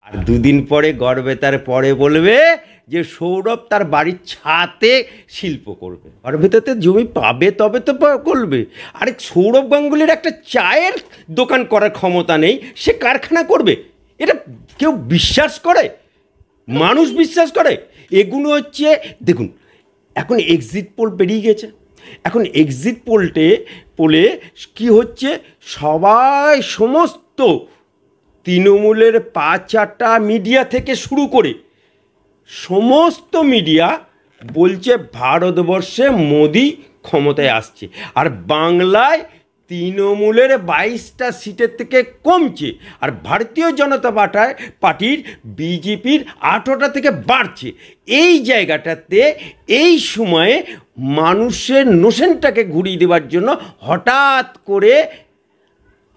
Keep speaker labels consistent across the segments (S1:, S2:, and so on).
S1: আর দুদিন পরে গড়বেতার পরে বলবে যে সৌরভ তার বাড়ির ছাতে শিল্প করবে। গড়বেতাতে জমি পাবে তবে তো করবে। আরে সৌরভ গাঙ্গুলির একটা চায়ের দোকান করার ক্ষমতা নেই, সে কারখানা করবে? এটা কেউ বিশ্বাস করে? মানুষ বিশ্বাস করে? এগুলো হচ্ছে, দেখুন এখন এক্সিট পোল বেরিয়ে গেছে। এখন এক্সিট পোলে কি হচ্ছে, সবাই সমস্ত তৃণমূলের 5-8টা মিডিয়া থেকে শুরু করে সমস্ত মিডিয়া বলছে ভারতবর্ষে মোদি ক্ষমতায় আসছে, আর বাংলায় তৃণমূলের 22টা সিটের থেকে কমছে, আর ভারতীয় জনতা পার্টির বিজেপির 18টা থেকে বাড়ছে। এই জায়গাটাতে এই সময়ে মানুষের নোশনটাকে ঘুরিয়ে দেওয়ার জন্য হঠাৎ করে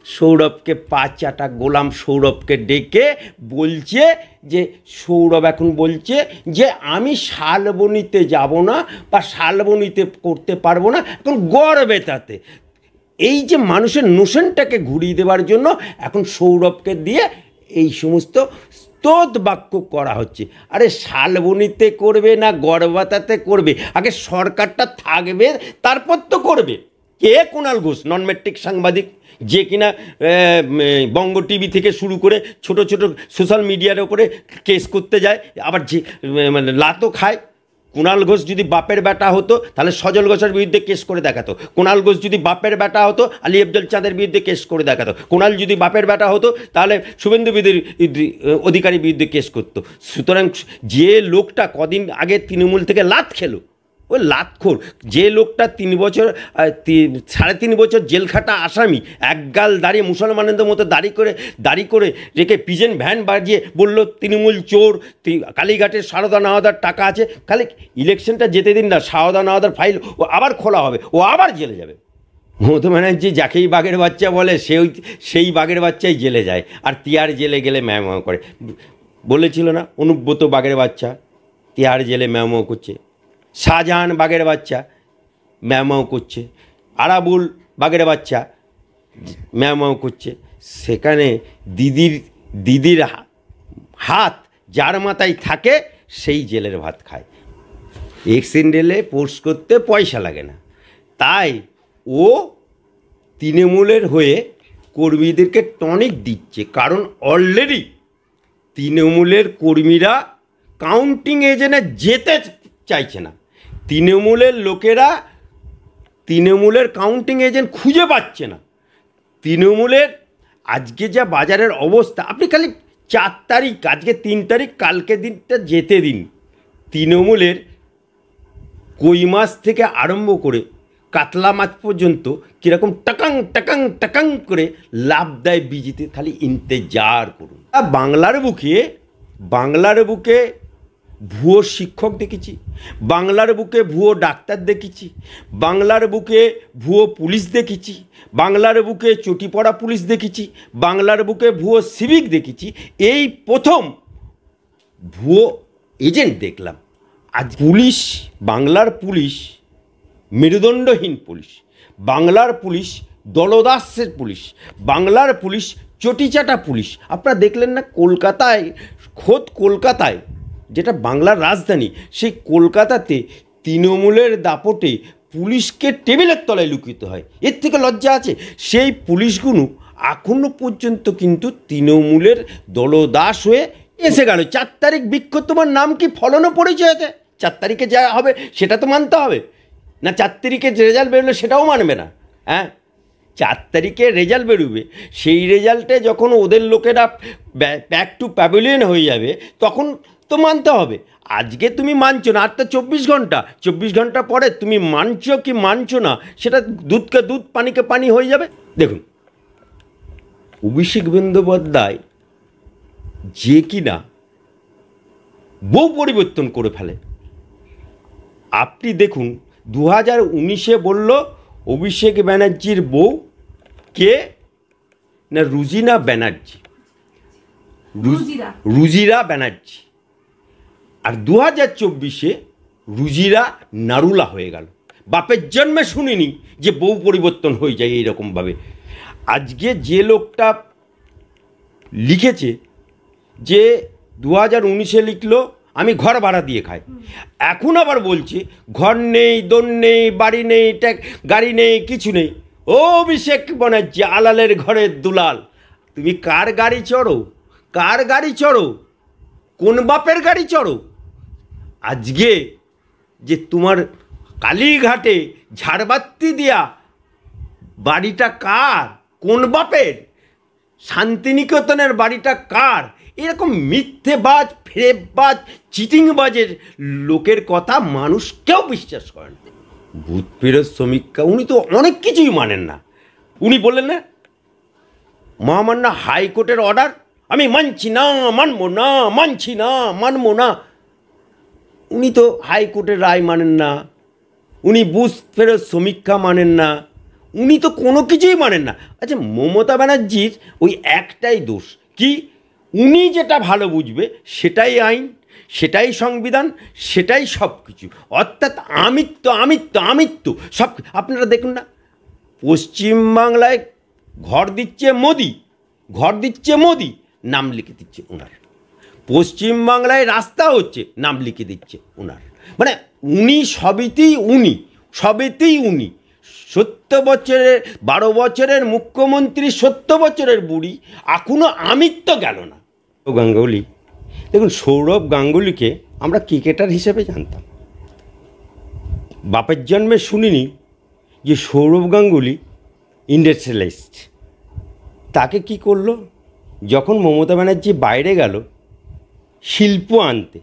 S1: সৌরভকে 5-8টা গোলাম সৌরভকে ডেকে বলছে যে, সৌরভ এখন বলছে যে আমি শালবনিতে যাব না বা শালবনিতে করতে পারবো না, এখন গড়বেতাতে। এই যে মানুষের নোশনটাকে ঘুরিয়ে দেওয়ার জন্য এখন সৌরভকে দিয়ে এই সমস্ত স্তোত বাক্য করা হচ্ছে। আরে শালবনিতে করবে না গড়বেতাতে করবে, আগে সরকারটা থাকবে তারপর তো করবে। কে? কুণাল ঘোষ, নন ম্যাট্রিক সাংবাদিক, যে কিনা বঙ্গ টিভি থেকে শুরু করে ছোট ছোট সোশ্যাল মিডিয়ার ওপরে কেস করতে যায়, আবার যে মানে লাতও খায়। কুণাল ঘোষ যদি বাপের বেটা হতো তাহলে সজল ঘোষের বিরুদ্ধে কেস করে দেখাতো। কুণাল ঘোষ যদি বাপের বেটা হতো আলী আফজল চাঁদের বিরুদ্ধে কেস করে দেখাতো। কুণাল যদি বাপের বেটা হতো তাহলে শুভেন্দু অধিকারীর বিরুদ্ধে কেস করতো। সুতরাং যে লোকটা কদিন আগে তৃণমূল থেকে লাত খেলো, ওই লাতখোর যে লোকটা 3.5 বছর জেল খাটা আসামি, একগাল দাঁড়িয়ে মুসলমানদের মতো দাড়ি করে রেখে পিজেন ভ্যান বাজিয়ে বলল তৃণমূল চোর, কালীঘাটের সারদা নাওয়াদার টাকা আছে, খালি ইলেকশনটা যেতে দিন না, সারদা নাওয়াদার ফাইল ও আবার খোলা হবে, ও আবার জেলে যাবে। মমতা ব্যানার্জি যাকেই বাঘের বাচ্চা বলে সেই বাঘের বাচ্চাই জেলে যায়, আর তিহার জেলে গেলে ম্যাও করে। বলেছিল না অনুব্রত বাঘের বাচ্চা তিহার জেলে ম্যাও করছে, শাহজাহান বাঘের বাচ্চা ম্যাও করছে, আরাবুল বাঘের বাচ্চা ম্যাও করছে। সেখানে দিদির হাত যার মাথায় থাকে সেই জেলের ভাত খায়। এক্সিডেন্টালে পোস্ট করতে পয়সা লাগে না, তাই ও তৃণমূলের হয়ে কর্মীদেরকে টনিক দিচ্ছে। কারণ অলরেডি তৃণমূলের কর্মীরা কাউন্টিং এজেন্টে যেতে চাইছে না। তৃণমূলের লোকেরা তৃণমূলের কাউন্টিং এজেন্ট খুঁজে পাচ্ছে না। তৃণমূলের আজকে যা বাজারের অবস্থা, আপনি খালি 4 তারিখ, আজকে 3 তারিখ, কালকে দিনটা যেতে দিন, তৃণমূলের কই মাছ থেকে আরম্ভ করে কাতলা মাছ পর্যন্ত কীরকম টাকাং টাকাং টাকাং করে লাভ দেয় বিজিতে, খালি ইন্তেজার করুন। বাংলার বুকে ভুয়ো শিক্ষক দেখেছি, বাংলার বুকে ভুয়ো ডাক্তার দেখেছি, বাংলার বুকে ভুয়ো পুলিশ দেখেছি, বাংলার বুকে চটি পড়া পুলিশ দেখেছি, বাংলার বুকে ভুয়ো সিভিক দেখেছি। এই প্রথম ভুয়ো এজেন্ট দেখলাম। আজ পুলিশ, বাংলার পুলিশ মেরুদণ্ডহীন পুলিশ, বাংলার পুলিশ দলদাসের পুলিশ, বাংলার পুলিশ চটিচাটা পুলিশ। আপনারা দেখলেন না কলকাতায়, খোদ কলকাতায় যেটা বাংলার রাজধানী, সেই কলকাতাতে তৃণমূলের দাপটে পুলিশকে টেবিলের তলায় লুকিতে হয়। এর থেকে লজ্জা আছে? সেই পুলিশগুলো এখনও পর্যন্ত কিন্তু তৃণমূলের দলদাস হয়ে এসে গেল। 4 তারিখ বিক্ষোভ, তোমার নাম কি ফলনও পরিচয় আছে? 4 তারিখে যা হবে সেটা তো মানতে হবে না? 4 তারিখে রেজাল্ট বেরোলে সেটাও মানবে না? হ্যাঁ, 4 তারিখে রেজাল্ট বেরোবে, সেই রেজাল্টে যখন ওদের লোকেরা ব্যাক টু প্যাভিলিয়ন হয়ে যাবে তখন তো মানতে হবে। আজকে তুমি মানছো না, আর তো 24 ঘন্টা পরে তুমি মানছো কি মানছো না সেটা দুধকে দুধ পানিকে পানি হয়ে যাবে। দেখুন, অভিষেক বন্দ্যোপাধ্যায় যে কিনা বউ পরিবর্তন করে ফেলে। আপনি দেখুন 2019-এ বলল অভিষেক ব্যানার্জির বউ কে না, রুজিনা ব্যানার্জি, রুজিরা ব্যানার্জি। আর 2024-এ রুজিরা নারুলা হয়ে গেল। বাপের জন্মে শুনিনি যে বউ পরিবর্তন হয়ে যায় এইরকমভাবে। আজকে যে লোকটা লিখেছে যে 2019-এ লিখলো আমি ঘর ভাড়া দিয়ে খাই, এখন আবার বলছে ঘর নেই, দোন নেই, বাড়ি নেই, গাড়ি নেই, কিছু নেই। ও অভিষেক ব্যানার্জি, আলালের ঘরের দুলাল, তুমি কার গাড়ি চড়ো? কার গাড়ি চড়ো? কোন বাপের গাড়ি চড়ো? আজকে যে তোমার কালীঘাটে ঝাড়বাতি দিয়া বাড়িটা কার? কোন বাপের? শান্তিনিকেতনের বাড়িটা কার? এরকম মিথ্যেবাজ, ফেরেববাজ, চিটিংবাজের লোকের কথা মানুষ কেউ বিশ্বাস করেন না। ভূত প্রেরত সমীক্ষা, উনি তো অনেক কিছুই মানেন না। উনি বললেন না, মহামান্য হাইকোর্টের অর্ডার আমি মানছি না, মানবো না, মানছি না, মানবো না। উনি তো হাইকোর্টের রায় মানেন না, উনি ভূত প্রেরত সমীক্ষা মানেন না, উনি তো কোনো কিছুই মানেন না। আচ্ছা, মমতা ব্যানার্জির ওই একটাই দোষ কি, উনি যেটা ভালো বুঝবে সেটাই আইন, সেটাই সংবিধান, সেটাই সব কিছু, অর্থাৎ আমিত্ব আমিত্ব আমিত্ব সব। আপনারা দেখুন না, পশ্চিমবাংলায় ঘর দিচ্ছে মোদি, ঘর দিচ্ছে মোদি, নাম লিখে দিচ্ছে ওনার। পশ্চিমবাংলায় রাস্তা হচ্ছে, নাম লিখে দিচ্ছে ওনার। মানে উনি সবেতেই উনি, সবেতেই উনি। 70 বছরের 12 বছরের মুখ্যমন্ত্রী, 70 বছরের বুড়ি, এখনও আমিত্ব গেল না। গাঙ্গুলি, দেখুন, সৌরভ গাঙ্গুলিকে আমরা ক্রিকেটার হিসেবে জানতাম, বাপের জন্মে শুনিনি যে সৌরভ গাঙ্গুলি ইন্ডাস্ট্রিয়ালিস্ট। তাকে কি করলো, যখন মমতা ব্যানার্জি বাইরে গেল শিল্প আনতে,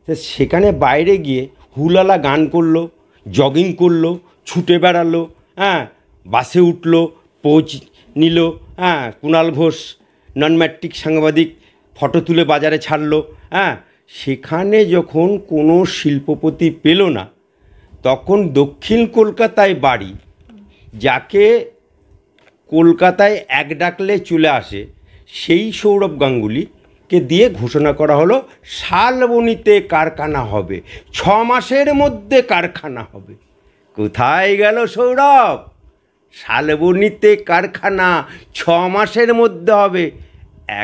S1: তো সেখানে বাইরে গিয়ে হুলালা গান করলো, জগিং করলো, ছুটে বেড়ালো, হ্যাঁ, বাসে উঠলো, পৌঁছ নিল, হ্যাঁ, কুণাল ঘোষ নন ম্যাট্রিক সাংবাদিক ফটো তুলে বাজারে ছাড়লো, হ্যাঁ। সেখানে যখন কোনো শিল্পপতি পেল না, তখন দক্ষিণ কলকাতায় বাড়ি, যাকে কলকাতায় এক ডাকলে চলে আসে, সেই সৌরভ গাঙ্গুলিকে দিয়ে ঘোষণা করা হলো শালবনীতে কারখানা হবে, 6 মাসের মধ্যে কারখানা হবে। কোথায় গেল সৌরভ? শালবনীতে কারখানা 6 মাসের মধ্যে হবে।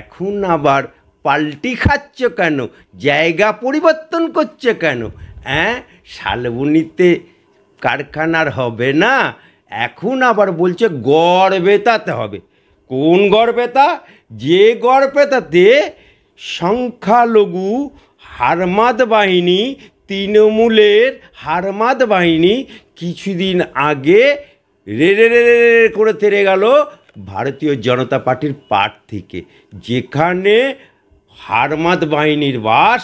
S1: এখন আবার পাল্টি খাচ্ছ কেন? জায়গা পরিবর্তন করছে কেন? হ্যাঁ, শালবনীতে কারখানার হবে না, এখন আবার বলছে গড়বেতাতে হবে। কোন গড়বেতা? যে গড়বেতাতে সংখ্যালঘু হারমাদ বাহিনী, তৃণমূলের হারমাদ বাহিনী কিছুদিন আগে রে করে তেড়ে গেল ভারতীয় জনতা পার্টির পার্ট থেকে, যেখানে হারমাদ বাহিনীর বাস,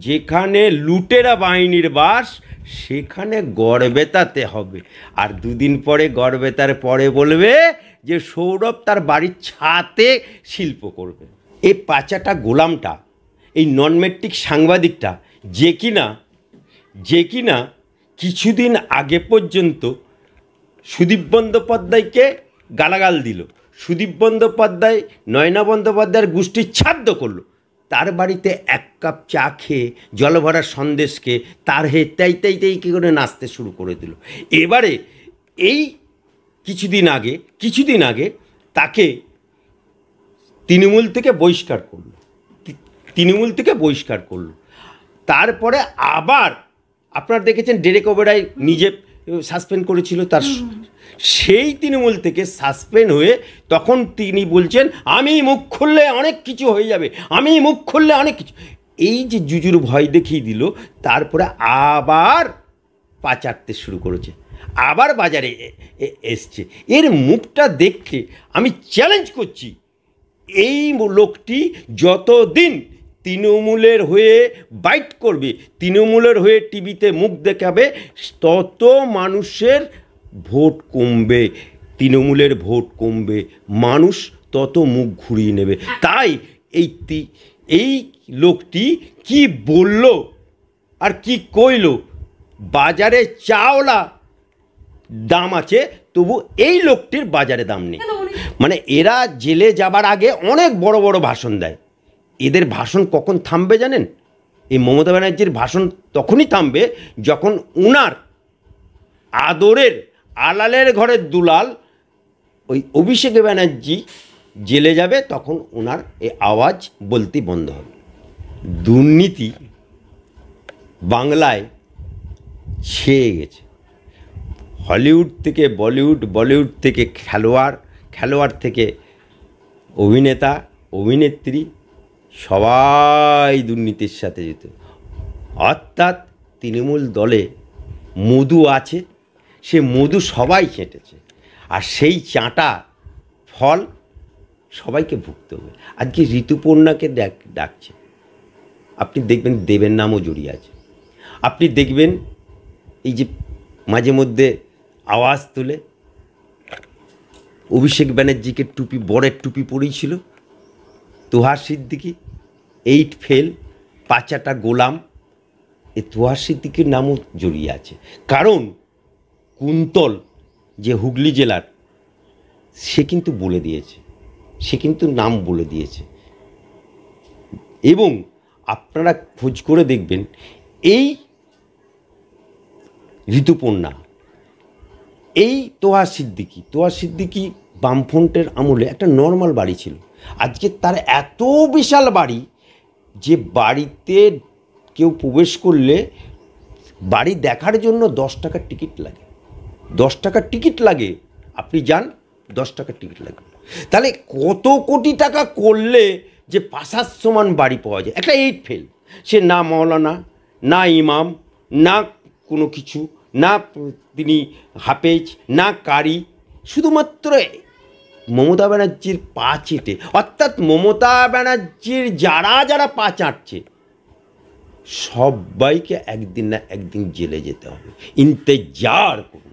S1: যেখানে লুটেরা বাহিনীর বাস, সেখানে গড়বেতাতে হবে। আর দুদিন পরে গড়বেতার পরে বলবে যে সৌরভ তার বাড়ির ছাতে শিল্প করবে। এই পাচাটা গোলামটা, এই নন ম্যাট্রিক সাংবাদিকটা, যে কিনা কিছুদিন আগে পর্যন্ত সুদীপ বন্দ্যোপাধ্যায়কে গালাগাল দিল, সুদীপ বন্দ্যোপাধ্যায় নয়না বন্দ্যোপাধ্যায়ের গোষ্ঠীর ছাদ্য করলো, তার বাড়িতে 1 কাপ চা খেয়ে জলভরা সন্দেশকে তার তাই কী করে নাচতে শুরু করে দিল। এবারে এই কিছুদিন আগে তাকে তৃণমূল থেকে বহিষ্কার করলো। তারপরে আবার আপনারা দেখেছেন ডেরেক ওবেরয় নিজে সাসপেন্ড করেছিল তার, সেই তৃণমূল থেকে সাসপেন্ড হয়ে তখন তিনি বলছেন আমি মুখ খুললে অনেক কিছু হয়ে যাবে, আমি মুখ খুললে অনেক কিছু। এই যে জুজুর ভয় দেখিয়ে দিল, তারপরে আবার পাচারতে শুরু করেছে, আবার বাজারে এসছে। এর মুখটা দেখতে আমি চ্যালেঞ্জ করছি, এই লোকটি যতদিন তৃণমূলের হয়ে বাইট করবে, তৃণমূলের হয়ে টিভিতে মুখ দেখাবে, তত মানুষের ভোট কমবে, তৃণমূলের ভোট কমবে, মানুষ তত মুখ ঘুরিয়ে নেবে। তাই এই লোকটি কি বলল আর কি কইল, বাজারে চাওলা দাম আছে, তবু এই লোকটির বাজারে দাম নেই। মানে এরা জেলে যাবার আগে অনেক বড় বড় ভাষণ দেয়, এদের ভাষণ কখন থামবে জানেন? এই মমতা ব্যানার্জির ভাষণ তখনই থামবে যখন উনার আদরের আলালের ঘরের দুলাল ওই অভিষেক ব্যানার্জি জেলে যাবে, তখন ওনার এই আওয়াজ বলতে বন্ধ হবে। দুর্নীতি বাংলায় ছেয়ে গেছে। হলিউড থেকে বলিউড, বলিউড থেকে খেলোয়াড়, খেলোয়াড় থেকে অভিনেতা, অভিনেত্রী, সবাই দুর্নীতির সাথে যেত। অর্থাৎ তৃণমূল দলে মধু আছে, সে মধু সবাই চেটেছে, আর সেই চাঁটা ফল সবাইকে ভুগতে হবে। আজকে ঋতুপর্ণাকে ডাকছে, আপনি দেখবেন দেবের নামও জড়িয়ে আছে। আপনি দেখবেন এই যে মাঝে মধ্যে আওয়াজ তুলে অভিষেক ব্যানার্জিকে টুপি, বড়ের টুপি পরেছিল, তোহার সিদ্দিকি 8 ফেল, 5 গোলাম, এই তোহার সিদ্দিকির নামও জড়িয়ে আছে। কারণ কুন্তল যে হুগলি জেলার, সে কিন্তু বলে দিয়েছে, সে কিন্তু নাম বলে দিয়েছে। এবং আপনারা খোঁজ করে দেখবেন, এই ঋতুপর্ণা, এই তোহার সিদ্দিকি বামফ্রন্টের আমলে একটা নর্মাল বাড়ি ছিল। আজকে তার এত বিশাল বাড়ি যে বাড়িতে কেউ প্রবেশ করলে বাড়ি দেখার জন্য 10 টাকার টিকিট লাগে। 10 টাকার টিকিট লাগে, আপনি যান, 10 টাকার টিকিট লাগে। তাহলে কত কোটি টাকা করলে যে পাশার সমান বাড়ি পাওয়া যায়? একটা 8 ফেল, সে না মৌলানা, না ইমাম, না কোনো কিছু, না তিনি হাফেজ, না কারি, শুধুমাত্র মমতা ব্যানার্জির পা চেটে। অর্থাৎ মমতা ব্যানার্জির যারা যারা পা চাটছে সবাইকে একদিন না একদিন জেলে যেতে হবে। ইন্তেজার করুন।